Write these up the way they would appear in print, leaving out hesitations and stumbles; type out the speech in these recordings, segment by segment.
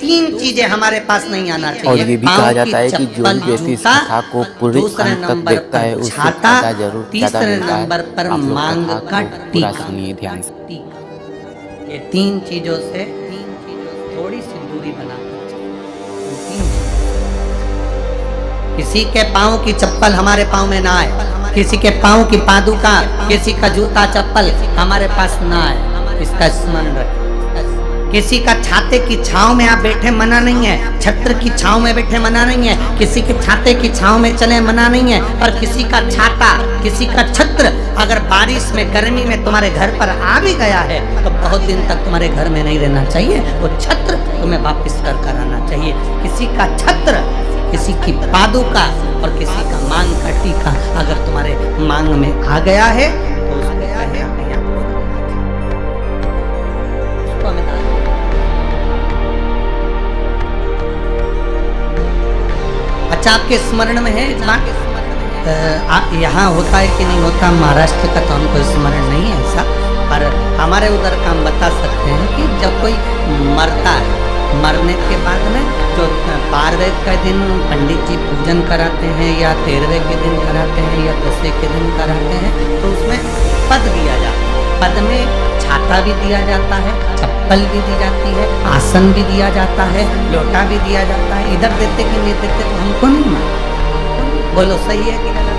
तीन चीजें हमारे पास नहीं आना चाहिए। और ये भी कहा जाता है कि जो भी व्यक्ति इस कथा को पूरे अंत तक देखता है उससे फायदा जरूर ज्यादा मिलता है। नंबर पर आप लोग मांग कथा का को पूरा टीका। सुनिए ध्यान से। ये तीन चीजों से थोड़ी सी दूरी बनाकर चलिए। किसी के पाँव की चप्पल हमारे पाँव में ना आए, किसी के पाँव की पादुका, किसी का जूता चप्पल हमारे पास ना आए, इसका स्मरण रखें। किसी का छाते की छांव में आप बैठे मना नहीं है, छत्र की छांव में बैठे मना नहीं है, किसी के छाते की छांव में चले मना नहीं है, पर किसी का छाता, किसी का छत्र अगर बारिश में गर्मी में तुम्हारे घर पर आ भी गया है तो बहुत दिन तक तुम्हारे घर में नहीं रहना चाहिए, वो छत्र तुम्हें वापस कर आना चाहिए। किसी का छत्र, किसी की पादुका और किसी का मांग का टीका अगर तुम्हारे मांग में आ गया है तो उसको अच्छा आपके स्मरण में है इस बात? यहाँ होता है कि नहीं होता, महाराष्ट्र का तो हमको स्मरण नहीं है ऐसा, पर हमारे उधर का हम बता सकते हैं कि जब कोई मरता है, मरने के बाद में जो 12वें के दिन पंडित जी पूजन कराते हैं या 13वें के दिन कराते हैं या 10वें के दिन कराते हैं तो उसमें पद दिया जाता है। पद में छाता भी दिया जाता है, चप्पल भी दी जाती है, आसन भी दिया जाता है, लोटा भी दिया जाता है। इधर देते कि नहीं देते तो हमको नहीं मालूम, बोलो सही है कि गलत?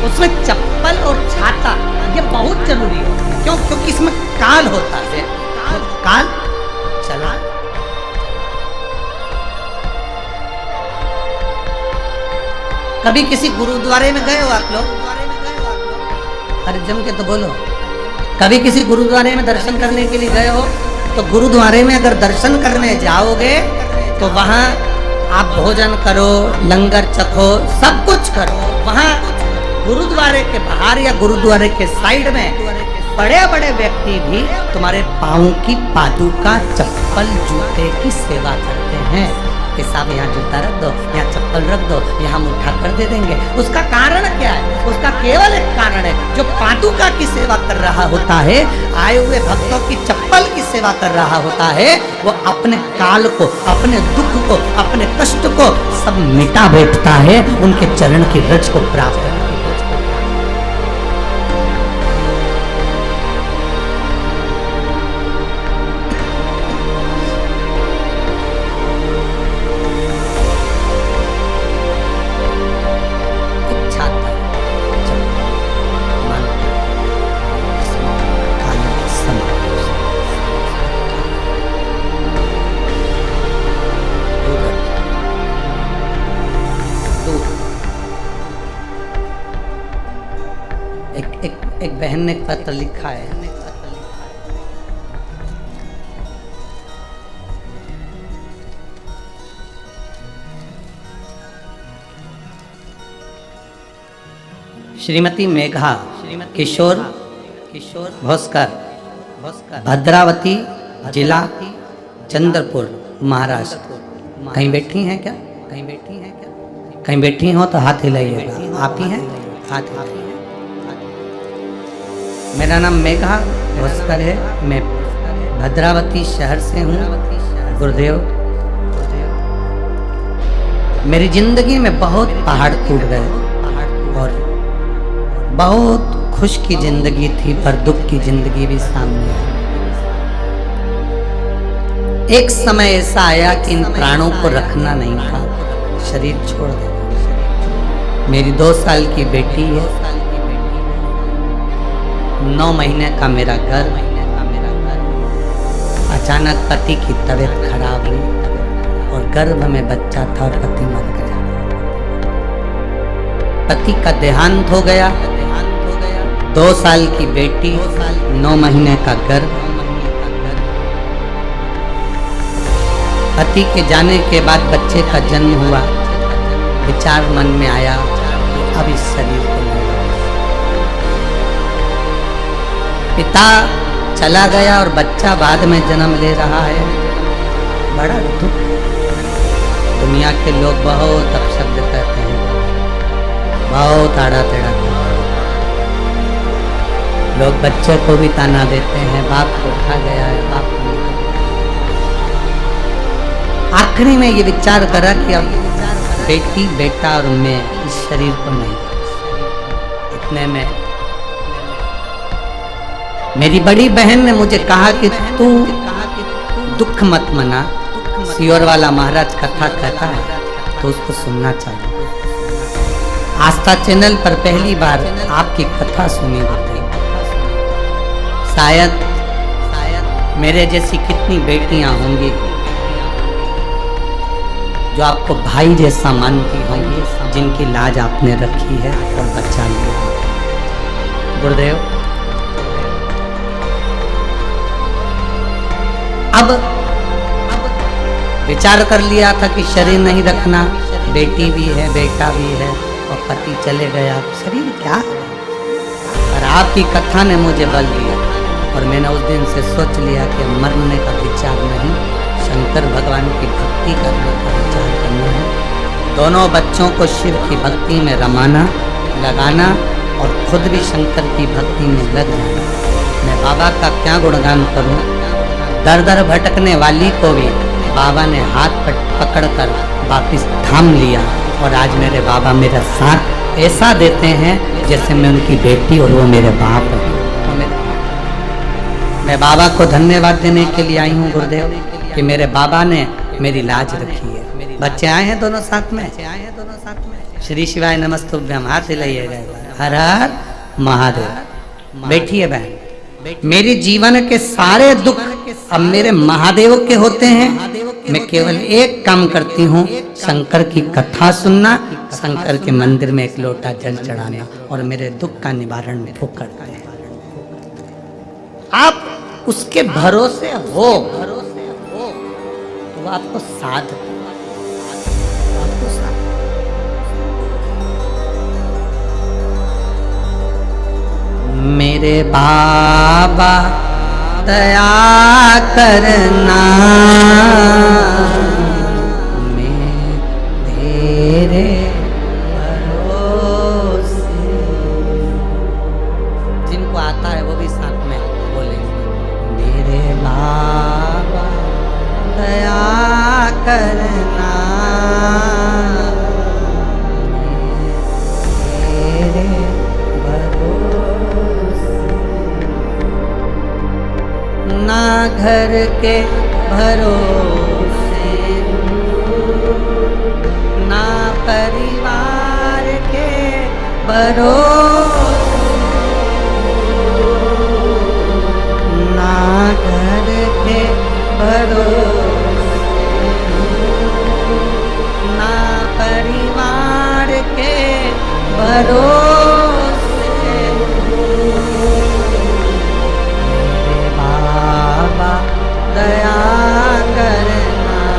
उसमें चप्पल और छाता ये बहुत जरूरी है। क्यों? क्योंकि इसमें काल होता है, काल चला। कभी किसी गुरुद्वारे में गए हो आप लोग? अरे जम के तो बोलो। कभी किसी गुरुद्वारे में दर्शन करने के लिए गए हो तो गुरुद्वारे में अगर दर्शन करने जाओगे तो वहाँ आप भोजन करो, लंगर चखो, सब कुछ करो। वहाँ गुरुद्वारे के बाहर या गुरुद्वारे के साइड में बड़े बड़े व्यक्ति भी तुम्हारे पाँव की पादुका, चप्पल, जूते की सेवा करते हैं कि साहब यहाँ जूता रख दो, यहाँ चप्पल रख दो, यहाँ हम उठा कर दे देंगे। उसका कारण क्या है? उसका केवल एक कारण है, जो पादुका की सेवा कर रहा होता है, आए हुए भक्तों की चप्पल की सेवा कर रहा होता है, वो अपने काल को, अपने दुख को, अपने कष्ट को सब मिटा बैठता है उनके चरण की रज को प्राप्त करने। एक बहन ने पत्र लिखा है, श्रीमती मेघा किशोर भोसकर, भद्रावती जिला चंद्रपुर महाराष्ट्र। कहीं बैठी हैं क्या? कहीं बैठी हैं क्या? कहीं बैठी हो तो हाथ हिलाइएगा। आप ही हैं? हाथ हिलाइए। मेरा नाम मेघा भोसकर है, मैं भद्रावती शहर से हूँ। गुरुदेव, मेरी जिंदगी में बहुत पहाड़ टूट गए और बहुत खुश की जिंदगी थी, पर दुख की जिंदगी भी सामने आई। एक समय ऐसा आया कि इन प्राणों को रखना नहीं था, शरीर छोड़ देना। मेरी 2 साल की बेटी है, 9 महीने का मेरा गर्भ। अचानक पति की तबीयत खराब हुई और गर्भ में बच्चा था और पति मर गया। पति का देहांत हो गया। 2 साल की बेटी, 9 महीने का गर्भ। पति के जाने के बाद बच्चे का जन्म हुआ। विचार मन में आया, अब इस शरीर को पिता चला गया और बच्चा बाद में जन्म ले रहा है। बड़ा दुख। दुनिया के लोग बहुत अपशब्द कहते हैं, बहुत आड़ा टेढ़ा कहते हैं। लोग बच्चे को भी ताना देते हैं, बाप को उठा गया है, बाप को। आखिरी में ये विचार करा कि अब बेटी बेटा और मैं इस शरीर को नहीं, इतने में मेरी बड़ी बहन ने मुझे कहा कि तू दुख मत मना, सियोर वाला महाराज कथा कहता है तो उसको सुनना चाहिए। आस्था चैनल पर पहली बार आपकी कथा सुनी होती, शायद मेरे जैसी कितनी बेटियां होंगी जो आपको भाई जैसा मानती होंगी, जिनकी लाज आपने रखी है और बचा लिया। गुरुदेव, अब विचार कर लिया था कि शरीर नहीं रखना, बेटी भी है बेटा भी है और पति चले गए, अब शरीर क्या है। और आपकी कथा ने मुझे बल दिया और मैंने उस दिन से सोच लिया कि मरने का विचार नहीं, शंकर भगवान की भक्ति करने का विचार करना है। दोनों बच्चों को शिव की भक्ति में रमाना, लगाना और खुद भी शंकर की भक्ति में लग जाना। मैं बाबा का क्या गुणगान करूं, दर दर भटकने वाली को भी बाबा ने हाथ पकड़कर वापिस थाम लिया और आज मेरे बाबा मेरा साथ ऐसा देते हैं जैसे मैं उनकी बेटी और वो मेरे बाप हैं। मैं बाबा को धन्यवाद देने के लिए आई हूँ गुरुदेव कि मेरे बाबा ने मेरी लाज रखी है। बच्चे आए हैं दोनों साथ में, श्री शिवाय नमस्तुभ्यम, हाथ हिलाइएगा, हर हर महादेव। बैठिए बहन, मेरे जीवन के सारे दुख अब मेरे महादेव के होते हैं। मैं केवल एक काम करती हूँ, शंकर की कथा सुनना, शंकर के मंदिर में एक लोटा जल चढ़ाना और मेरे दुख का निवारण वो करता है। आप उसके भरोसे हो तो आपको साथ मेरे बाबा दया करना, मैं तेरे भरोसे। जिनको आता है वो भी साथ में बोलेंगे, मेरे बाबा दया करना, तेरे ना घर के भरोसे, ना परिवार के भरोसे, ना घर के भरोसे, ना परिवार के भरोसे। दया करना,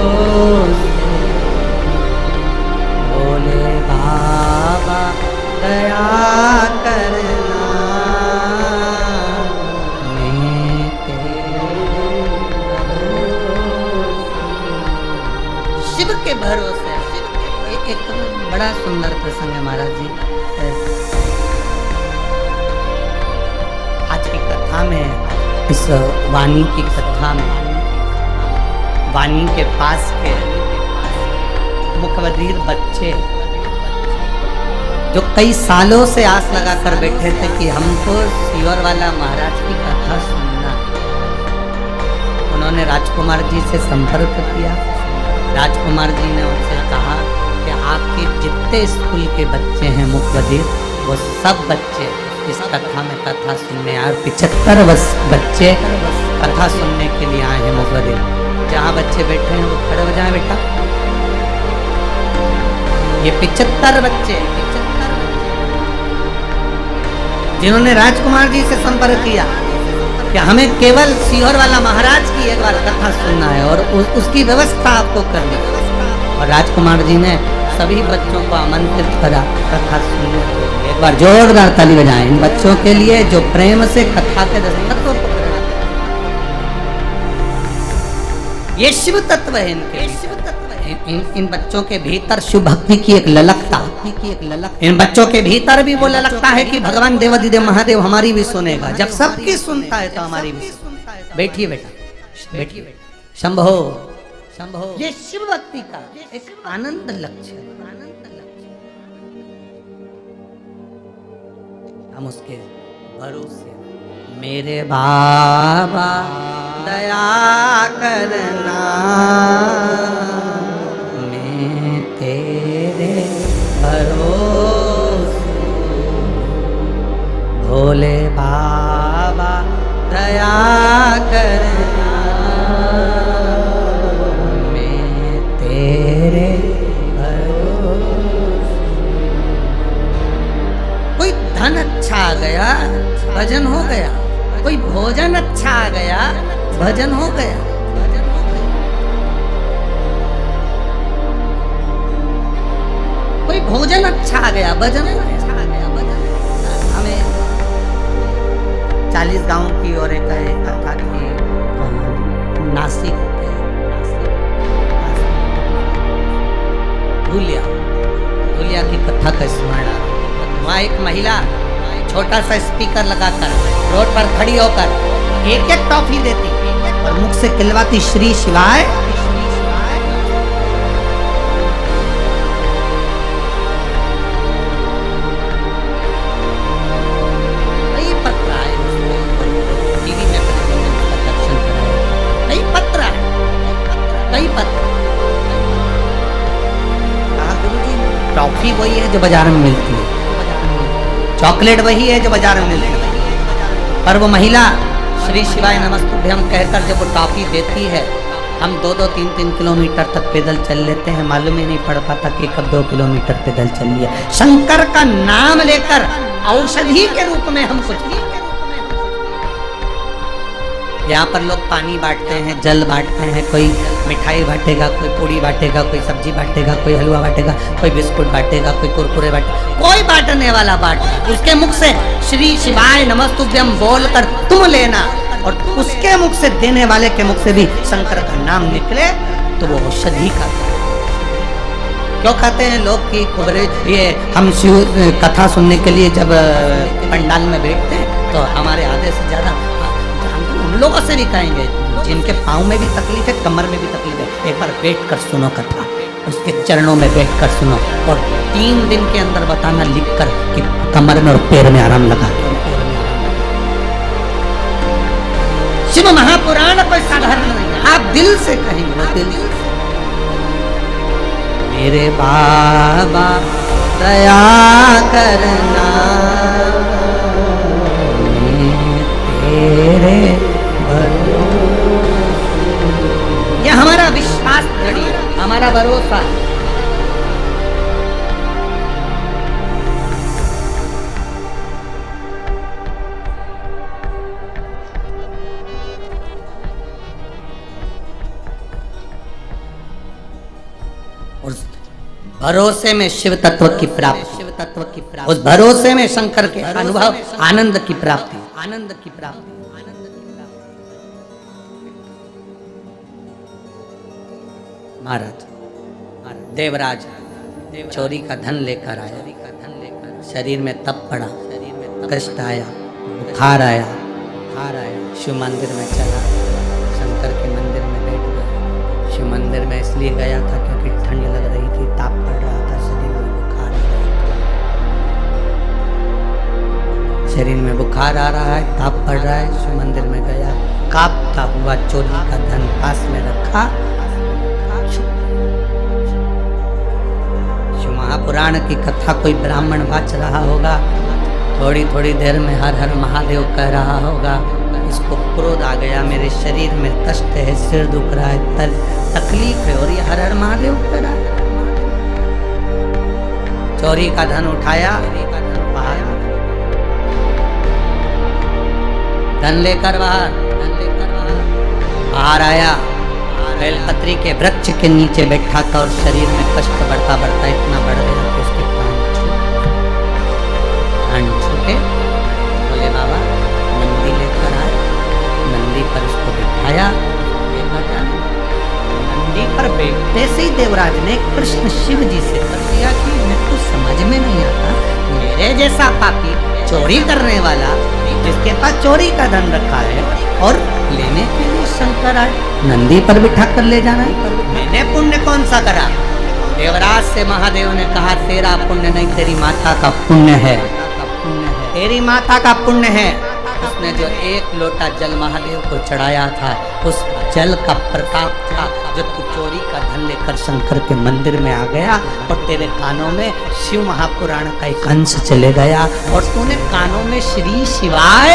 भरोसे, बोले बाबा दया करना, मैं तेरे भरोसे। शिव के भरोसे। एक बड़ा सुंदर प्रसंग है महाराज जी। में इस वाणी की कथा में वाणी के पास के मुखबधीर बच्चे जो कई सालों से आस लगाकर बैठे थे कि हमको सियोर वाला महाराज की कथा सुनना, उन्होंने राजकुमार जी से संपर्क किया। राजकुमार जी ने उनसे कहा कि आपके जितने स्कूल के बच्चे हैं मुखबधीर, वो सब बच्चे इस कथा में कथा सुनने आए। 75 बच्चे कथा सुनने के लिए आए हैं मुखबधीर। जहाँ बच्चे बैठे हैं वो खड़े हो जाएं बेटा। ये 75 बच्चे जिन्होंने राजकुमार जी से संपर्क किया कि हमें केवल सियोर वाला महाराज की एक बार कथा सुनना है और उसकी व्यवस्था आपको करनी है। और राजकुमार जी ने सभी बच्चों को आमंत्रित करा कथा सुनने के लिए। एक बार जोरदार ताली बजाएं इन बच्चों के लिए जो प्रेम से कथा के दस्तक को पकड़े। ये शिव तत्व है इनके, इन बच्चों के भीतर शिव भक्ति की एक ललकता, इन बच्चों के भीतर भी वो ललकता है कि भगवान देवाधिदेव महादेव हमारी भी सुनेगा। जब सबकी सुनता है तो हमारी भी सुनता है। बैठिए बेटा, बैठिए। शंभो शंभो, ये शिव भक्ति का एक आनंद लक्ष्य है। हम उसके भरोसे, मेरे बाबा दया करना, मैं तेरे भरोसे, भोले बाबा दया करना, मैं तेरे भरोसे। कोई धन अच्छा आ गया, भजन हो गया। कोई भोजन अच्छा आ गया, भजन हो गया। कोई भोजन अच्छा आ गया, भजन अच्छा आ गया। हमें 40 गांव की ओर एक कथा की, नासिक धुलिया की कथा का स्मरण। वहाँ एक महिला छोटा सा स्पीकर लगाकर रोड पर खड़ी होकर एक एक टॉफी देती और मुख से खिलवाती, श्री शिवाय। कई पत्र आए टीवी में, दर्शन कराए। कई पत्र आए, कई पत्र। कहा गुरुजी टॉफी वही है जो बाजार में मिलती है, चॉकलेट वही है जो बाजार में मिलती है, पर वो महिला श्री शिवाय नमस्तुभ्यम कहकर जब वो टॉफी देती है, हम 2-2, 3-3 किलोमीटर तक पैदल चल लेते हैं। मालूम ही नहीं पड़ पाता कि कब 2 किलोमीटर पैदल चल लिया। शंकर का नाम लेकर औषधि के रूप में हम कुछ, यहाँ पर लोग पानी बांटते हैं, जल बांटते हैं, कोई मिठाई बांटेगा, कोई पूड़ी बांटेगा, कोई सब्जी बांटेगा, कोई हलवा बांटेगा, कोई बिस्कुट बांटेगा, कोई कुरकुरे बांटेगा। कोई बांटने वाला बांटे, उसके मुख से श्री शिवाय नमस्तुभ्यम बोलकर तुम लेना, और उसके मुख से देने वाले के मुख से भी शंकर का नाम निकले तो वो औषधि का। क्यों कहते हैं लोग कि ये हम शिव कथा सुनने के लिए जब पंडाल में बैठते हैं तो हमारे आधे से ज्यादा उन लोगों से भी कहेंगे जिनके पाँव में भी तकलीफ है, कमर में भी तकलीफ है। एक बार बैठ कर सुनो कथा, उसके चरणों में बैठ कर सुनो, और 3 दिन के अंदर बताना लिख कर कि कमर में और पैर में आराम लगा। शिव महापुराण कोई साधारण नहीं है, आप दिल से कहेंगे, दिल से। मेरे बाबा दया करना, तेरे ये हमारा विश्वास दृढ़, हमारा भरोसा। उस भरोसे में शिव तत्व की प्राप्ति, उस भरोसे में शंकर के अनुभव, आनंद की प्राप्ति, आनंद की प्राप्ति। महाराज देवराज चोरी का धन लेकर आया, शरीर में तप पड़ा, कष्ट आया, बुखार आया, शिव मंदिर में चला, शंकर के मंदिर में बैठ गया। शिव मंदिर में इसलिए गया था क्योंकि ठंड लग रही थी, ताप पड़ रहा था, शरीर में बुखार आ रहा है, शरीर में बुखार आ रहा है, ताप पड़ रहा है। शिव मंदिर में गया, कांपता हुआ चोरी का धन पास में रखा। महापुराण की कथा कोई ब्राह्मण वाच रहा होगा, थोड़ी थोड़ी देर में हर हर महादेव कह रहा होगा। इसको क्रोध आ गया, मेरे शरीर में कष्ट है, सिर दुख रहा है, तकलीफ है, और ये हर हर महादेव कह रहा है। चोरी का धन उठाया, धन लेकर बाहर आया, बेलपत्री के वृक्ष के नीचे बैठा था, और शरीर में कष्ट बढ़ता बढ़ता इतना बढ़ गया कि उसके प्राण छूटे। बोले बाबा नंदी लेकर आए, नंदी पर उसको बिठाया, नंदी पर बैठते वैसे ही देवराज ने कृष्ण शिव जी से कर दिया कि मैं तो समझ में नहीं आता, मेरे जैसा पापी चोरी करने वाला जिसके पास चोरी का धन रखा है और लेने के लिए शंकर आए, नंदी पर बिठा कर ले जाना है, मैंने पुण्य कौन सा करा? देवराज से महादेव ने कहा तेरा पुण्य नहीं, तेरी माता का पुण्य है, तेरी माता का पुण्य है। उसने जो एक लोटा जल महादेव को चढ़ाया था, उस जल का प्रताप था जो तू चोरी का धन लेकर शंकर के मंदिर में आ गया और तेरे कानों में शिव महापुराण का एक अंश चले गया और तूने कानों में श्री शिवाय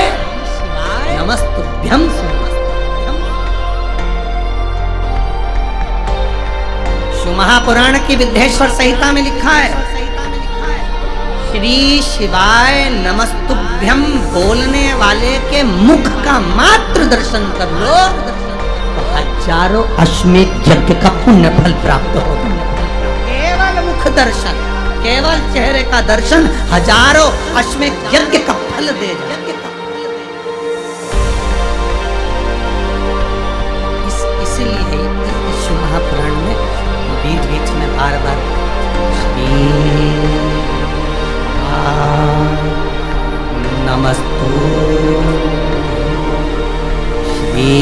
नमस्तुभ्यम सुना। शिव महापुराण की विद्येश्वर संहिता में लिखा है, श्री शिवाय नमस्तुभ्यम बोलने वाले के मुख का मात्र दर्शन कर लो तो हजारों अश्वमेध यज्ञ का पुण्य फल प्राप्त होगा। केवल मुख दर्शन, केवल चेहरे का दर्शन हजारों अश्वमेध यज्ञ का फल देगा। इसलिए शिव महापुराण में बीच बीच में बार बार नमस्तु श्री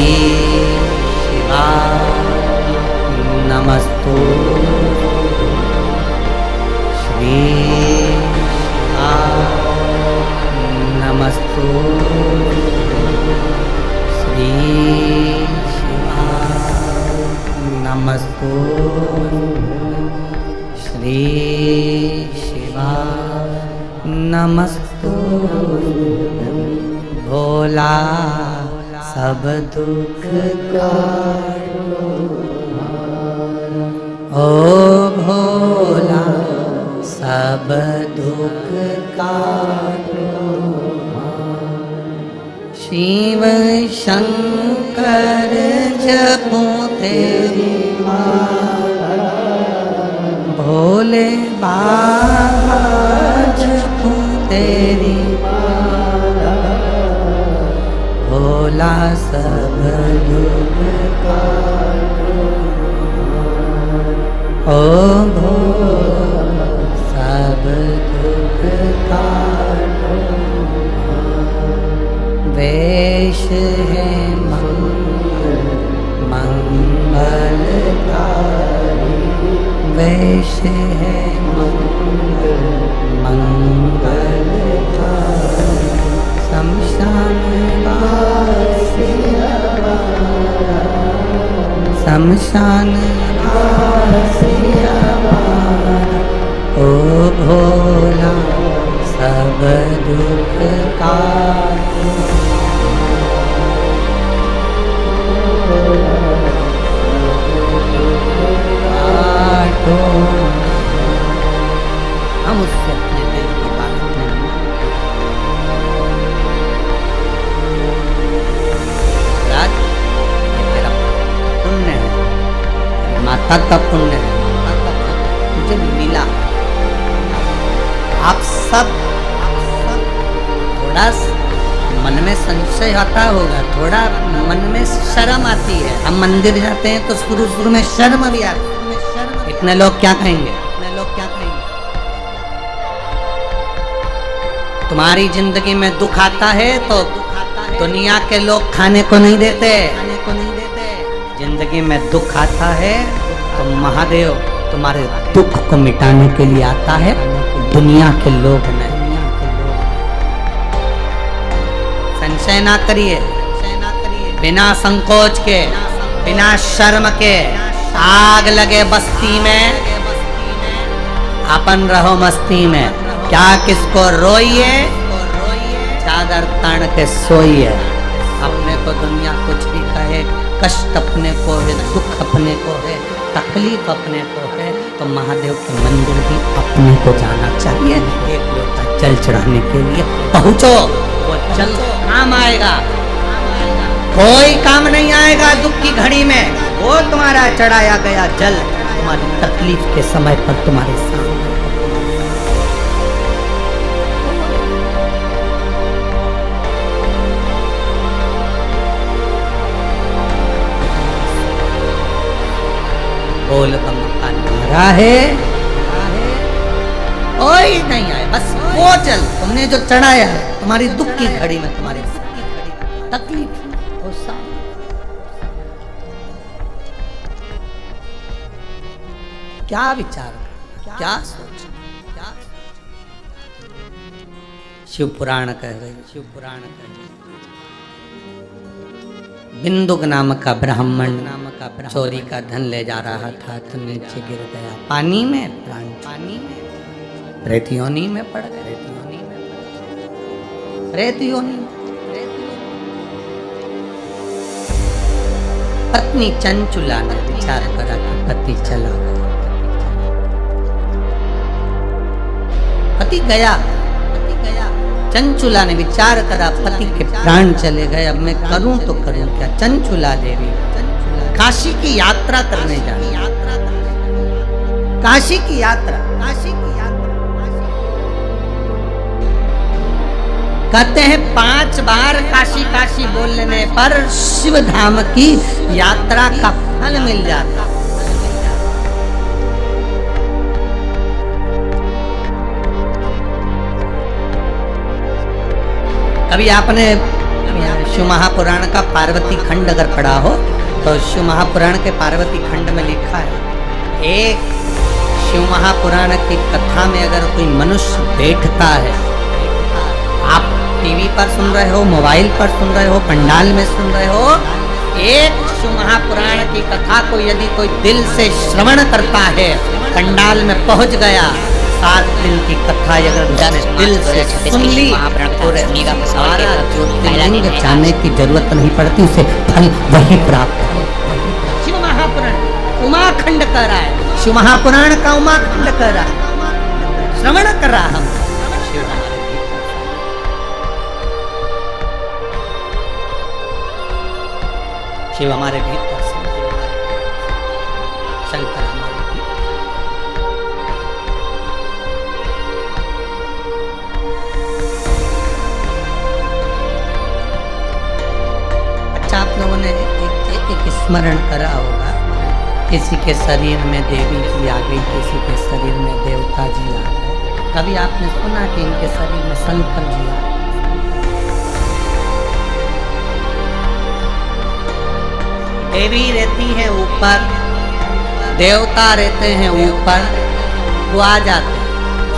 शिवा नमस्तु श्री शिवा नमस्तु श्री शिवा नमस्तु श्री शिवा नमस्तु भोला सब दुख काटो, ओ भोला सब दुख काटो, शिव शंकर जपो तेरी माला, भोले बाबा जपो तेरी माला, भोला सब दुख काटो, ओ भोला सब दुख काटो, वेश है मंगलकारी, वेश है मंगलकारी, शमशान शमशान ओ भोला सब दुख काटो, हम उससे अपने दिल की बात नहीं, राज ये मेरा पुण्य है, माता का पुण्य है, मुझे मिला। आप सब थोड़ा मन में संशय आता होगा, थोड़ा मन में शर्म आती है। हम मंदिर जाते हैं तो शुरू शुरू में शर्म भी आती है, इतने लोग क्या कहेंगे, इतने लोग क्या कहेंगे। तुम्हारी जिंदगी में दुख आता है तो दुनिया के लोग खाने को नहीं देते, जिंदगी में दुख आता है तो महादेव तुम्हारे दुख को मिटाने के लिए आता है, दुनिया के लोग नहीं। संशय ना करिए, बिना संकोच के, बिना शर्म के, आग लगे बस्ती में अपन रहो मस्ती में, क्या किसको रोइए, चादर तान के सोइए। अपने को दुनिया कुछ भी कहे, कष्ट अपने को है, दुख अपने को है, तकलीफ अपने को है, तो महादेव के मंदिर भी अपने को जाना चाहिए। एक लोटा जल चढ़ाने के लिए पहुंचो, वो जल काम आएगा, कोई काम नहीं आएगा दुख की घड़ी में। वो तुम्हारा चढ़ाया गया जल तुम्हारी तकलीफ के समय पर तुम्हारे सामने। बोल बम का नारा है, कोई नहीं आए, बस वो चल तुमने जो चढ़ाया है, तुम्हारी दुख की घड़ी में, तुम्हारी तकलीफ वो सब क्या विचार, क्या सोच, शिव पुराण कह रही, शिव पुराण कह रही, बिंदुक नाम का ब्राह्मण चोरी का धन ले जा रहा था तो नीचे गिर गया पानी में, प्राण पानी में, रेत योनि में पड़ गए, रेत योनि में, रेत योनि में। पत्नी चंचुला ने विचार करा कि पति चला गया, पति गया, चंचुला ने विचार करा पति के प्राण चले गए, अब मैं करूं तो करूं क्या। चंचुला देवी काशी की यात्रा करने जा रही, काशी की यात्रा, काशी की यात्रा। कहते हैं 5 बार काशी काशी बोलने पर शिव धाम की यात्रा का फल मिल जाता। अभी आपने शिव महापुराण का पार्वती खंड अगर पढ़ा हो तो शिव महापुराण के पार्वती खंड में लिखा है, एक शिव महापुराण की कथा में अगर कोई मनुष्य बैठता है, आप टीवी पर सुन रहे हो, मोबाइल पर सुन रहे हो, पंडाल में सुन रहे हो, एक शिव महापुराण की कथा को यदि कोई दिल से श्रवण करता है, पंडाल में पहुंच गया, 7 दिन की कथा अगर दिल से सुन ली, सारा ज्योतिर्लिंग जाने की जरूरत नहीं पड़ती, उसे फल वही प्राप्त हो। शिव महापुराण उमाखंड कर रहा है, शिव महापुराण का उमाखंड कर रहा है, श्रवण कर रहा हम। शिव हमारे भीतर, शंकर हमारे भीतर। आप लोगों ने एक स्मरण करा होगा, किसी के शरीर में देवी जी आ गई, किसी के शरीर में देवता जी आ गए। कभी आपने सुना कि इनके शरीर में शंकर जी आ गए? देवी रहती है ऊपर, देवता रहते हैं ऊपर, वो आ जाते हैं।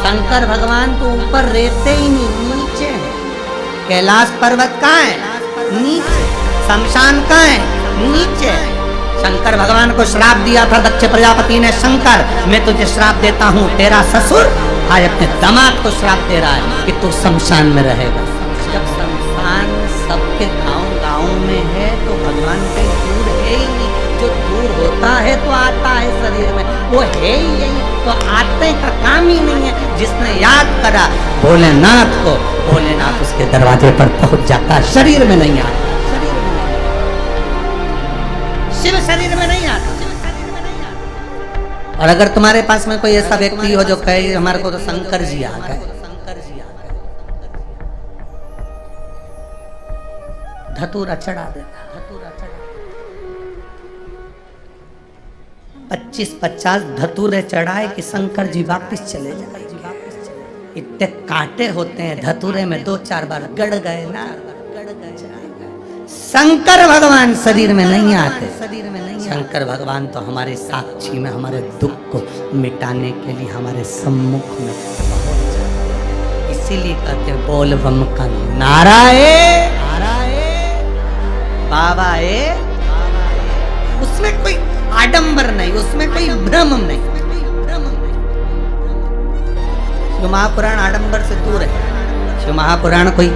शंकर भगवान तो ऊपर रहते ही नहीं, नीचे हैं। कैलाश पर्वत कहाँ है? नीचे। शमशान कहाँ है? नीचे। शंकर भगवान को श्राप दिया था दक्ष प्रजापति ने, शंकर मैं तुझे श्राप देता हूँ, तेरा ससुर आज अपने दामाद को श्राप दे रहा है कि तू शमशान में रहेगा। जब शमशान सबके गाँव में है तो भगवान कहीं दूर है ही नहीं, जो दूर होता है तो आता है शरीर में, वो है ही यही, तो आते का काम ही नहीं है। जिसने याद करा भोलेनाथ को, भोलेनाथ उसके दरवाजे पर पहुंच जाता, शरीर में नहीं आता, शिव शरीर में नहीं आता। और अगर तुम्हारे पास में कोई ऐसा व्यक्ति हो जो कहे हमारे को तो शंकर जी आ गए, धतूरा चढ़ा देता, 25-50 धतूरे चढ़ाए कि शंकर जी वापिस चले जाए। इतने कांटे होते हैं धतूरे में, 2-4 बार गड़ गए ना, शंकर भगवान शरीर में नहीं आते। शंकर भगवान तो हमारे साक्षी में, हमारे दुख को मिटाने के लिए हमारे सम्मुख में पहुंच जाते। इसीलिए कहते बोल बम का नारा है, बाबा है, उसमें कोई आडंबर नहीं, उसमें कोई भ्रम नहीं। शिव महापुराण आडंबर से दूर है। शिव महापुराण कोई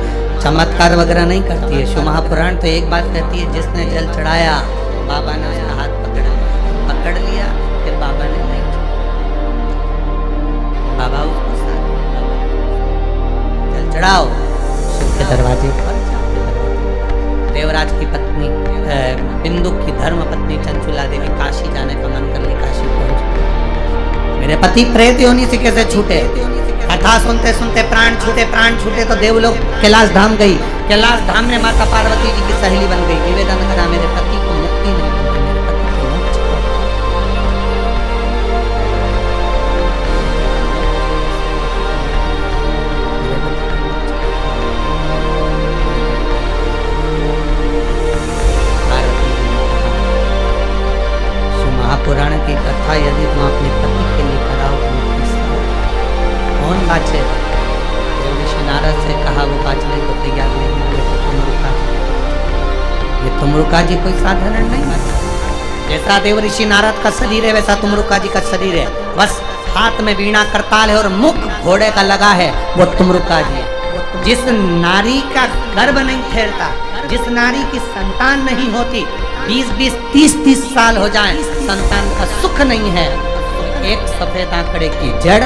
चमत्कार वगैरह नहीं करती है। शिव महापुराण तो एक बात कहती है, जिसने जल चढ़ाया बाबा ने उसका हाथ पकड़ लिया, फिर बाबा ने नहीं, बाबा उसको साथ जल चढ़ाओ शिव के दरवाजे पर। देवराज की पत्नी बिंदु की धर्म पत्नी चंचुला देवी काशी जाने का मन कर ली, काशी पहुंच। मेरे पति प्रेत योनि से कैसे छूटे? कथा सुनते सुनते प्राण छूटे तो देवलोक कैलाश धाम गई। कैलाश धाम में माता पार्वती जी की सहेली बन गई। निवेदन करा मेरे पति को मुक्ति नहीं मिली, मेरे पति को मोक्ष तुमरुका जी कोई साधारण नहीं है। जैसा देव ऋषि नारद का शरीर है वैसा तुमरुका जी का शरीर है। बस हाथ में वीणा करताल है और मुख घोड़े का लगा है, वो तुमरुका जी है। जिस नारी का गर्भ नहीं ठहरता, जिस नारी की संतान नहीं होती, 20-20, 30-30 साल हो जाए, संतान का सुख नहीं है, तो एक सफेद आंकड़े की जड़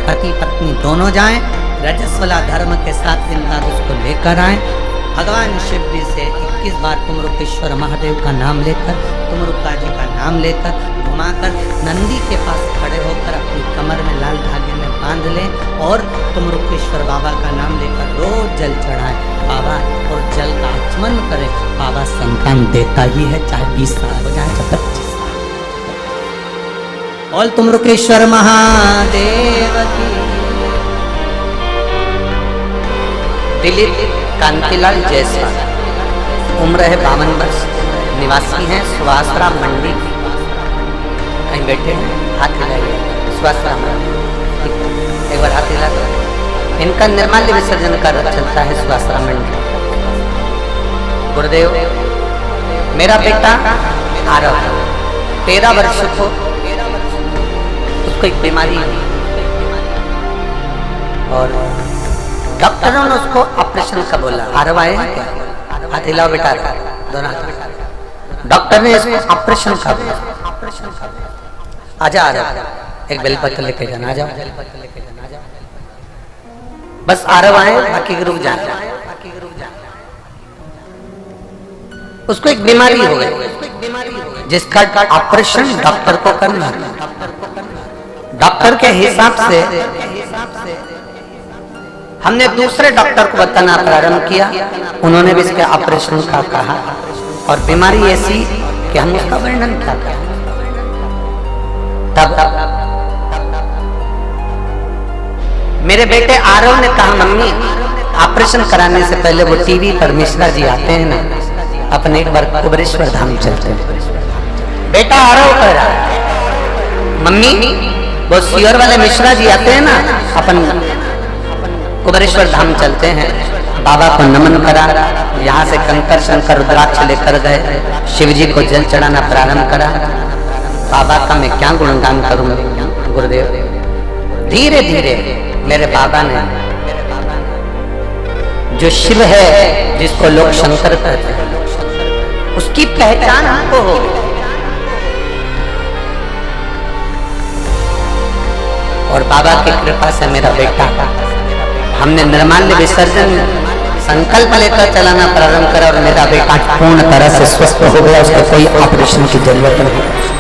पति पत्नी दोनों जाएं, रजस्वला धर्म के साथ दिन रात उसको लेकर आए। भगवान शिव जी से 21 बार तुमरुकेश्वर महादेव का नाम लेकर, तुमरुका जी का नाम लेकर घुमाकर नंदी के पास खड़े होकर अपनी कमर में लाल धागे में बांध लें और तुमरुकेश्वर बाबा का नाम लेकर रोज जल चढ़ाएं बाबा, और जल का आचमन करें। बाबा संतान देता ही है, चाहे 20 साल हो जाए, चाहे 25 साल। बोल तुमरुकेश्वर महादेव की। दिलीप कांतिलाल जायसवाल, उम्र है 52 वर्ष, निवासी हैं सुभाषराम मंडी। कहीं बैठे हैं, हाथ हिलाइए, सुभाषराम मंडी, एक बार हाथ हिला। इनका निर्माल्य विसर्जन का रथ चलता है सुभाषराम मंडी। गुरुदेव, मेरा बेटा आरव 13 वर्ष को, उसको एक बीमारी है और डॉक्टरों ने उसको ऑपरेशन का बोला। आरव आए हैं क्या? हाथ हिलाओ बेटा, दोनों हाथ। डॉक्टर ने इसको ऑपरेशन का बोला। आजा आरव, एक बेलपत्र लेके जाना, आ जाओ। बस आरव आए, बाकी रुक जाए। उसको एक बीमारी हो गई जिसका ऑपरेशन डॉक्टर को करना। डॉक्टर के हिसाब से हमने दूसरे डॉक्टर को बताना प्रारंभ किया, उन्होंने भी इसके ऑपरेशन का कहा, और बीमारी ऐसी कि हम उसका वर्णन क्या करें। तब मेरे बेटे आरव ने कहा, मम्मी ऑपरेशन कराने से पहले वो टीवी पर मिश्रा जी आते हैं ना, अपने एक बार कुबरेश्वर धाम चलते हैं। बेटा आरव कह रहा, मम्मी वो सियोर वाले मिश्रा जी आते हैं ना, अपन कुबरेश्वर धाम चलते हैं। बाबा को नमन करा, यहाँ से कंकर शंकर रुद्राक्ष लेकर गए, शिव जी को जल चढ़ाना प्रारंभ करा। बाबा का मैं क्या गुणगान करूं गुरुदेव। धीरे धीरे मेरे बाबा ने, जो शिव है जिसको लोग शंकर कहते हैं, उसकी पहचान हमको हो गई। और बाबा की कृपा से मेरा बेटा, हमने निर्माल्य विसर्जन संकल्प लेकर चलाना प्रारंभ करा और मेरा बेटा पूर्ण तरह से स्वस्थ हो गया, उसको कोई ऑपरेशन की जरूरत नहीं।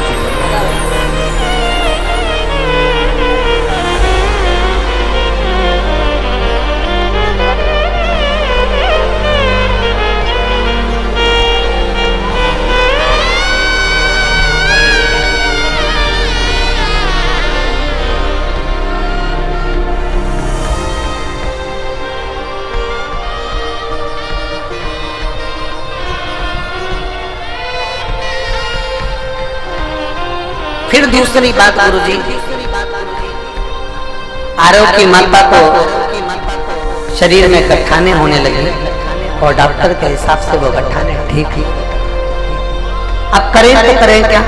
फिर दूसरी बात गुरुजी, आरव की माता को शरीर में गठाने होने लगी और डॉक्टर के हिसाब से वो गठाने ठीक ही। अब करें तो करें क्या?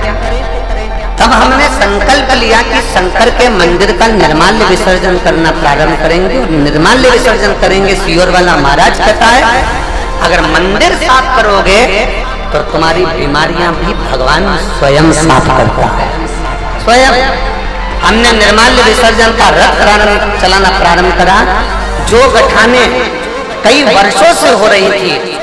तब हमने संकल्प लिया कि शंकर के मंदिर का निर्माल्य विसर्जन करना प्रारंभ करेंगे और निर्माल्य विसर्जन करेंगे। सियोर वाला महाराज कहता है, अगर मंदिर साफ करोगे तो तुम्हारी बीमारियां भी भगवान स्वयं साफ करता है। स्वयं हमने निर्माल्य विसर्जन का रथ चलाना प्रारंभ करा। जो गठाने कई वर्षों से हो रही थी,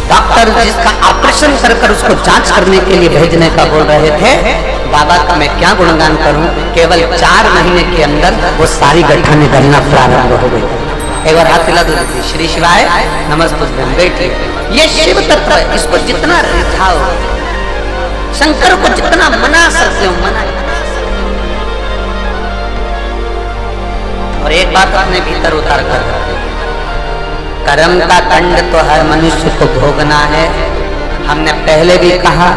डॉक्टर जिसका ऑपरेशन कर उसको जांच करने के लिए भेजने का बोल रहे थे, बाबा का मैं क्या गुणगान करूं, केवल 4 महीने के अंदर वो सारी गठाने करना प्रारंभ हो गई। एक बार हाथ हिला दो, श्री शिवाय नमस्ते। बैठिए, ये शिव तत्व है, इसको जितना रिझाओ, शंकर को जितना मना सकते हो मना। और एक बात अपने भीतर उतार कर, कर्म का दंड तो हर मनुष्य को भोगना है। हमने पहले भी कहा,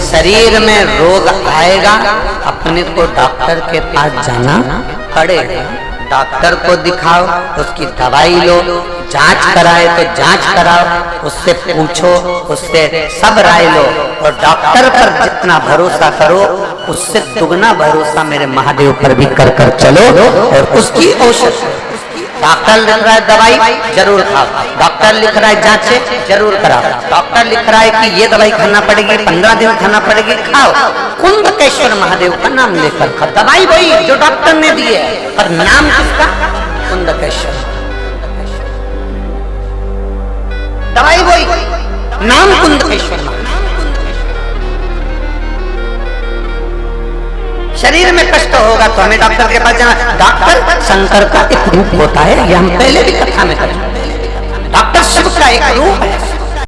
शरीर में रोग आएगा, अपने को डॉक्टर के पास जाना पड़ेगा। डॉक्टर को दिखाओ, उसकी दवाई लो, जांच कराए तो जांच कराओ, उससे पूछो, उससे सब राय लो, और डॉक्टर पर जितना भरोसा करो उससे दुगना भरोसा मेरे महादेव पर भी कर कर चलो। और उसकी औषधि, डॉक्टर लिख रहा है दवाई जरूर खाओ, डॉक्टर लिख रहा है जांचे जरूर कराओ, डॉक्टर लिख रहा है कि ये दवाई खाना पड़ेगी, 15 दिन खाना पड़ेगी, खाओ। कुंदकेश्वर महादेव का नाम लेकर खाओ। दवाई वही जो डॉक्टर ने दी है, पर नाम किसका? कुंदकेश्वर। दवाई वही, नाम कुंदकेश्वर। शरीर में कष्ट होगा तो हमें डॉक्टर के पास जाना। डॉक्टर शंकर का एक रूप होता है, यह हम पहले भी कथा में करें। डॉक्टर शिव का एक रूप है।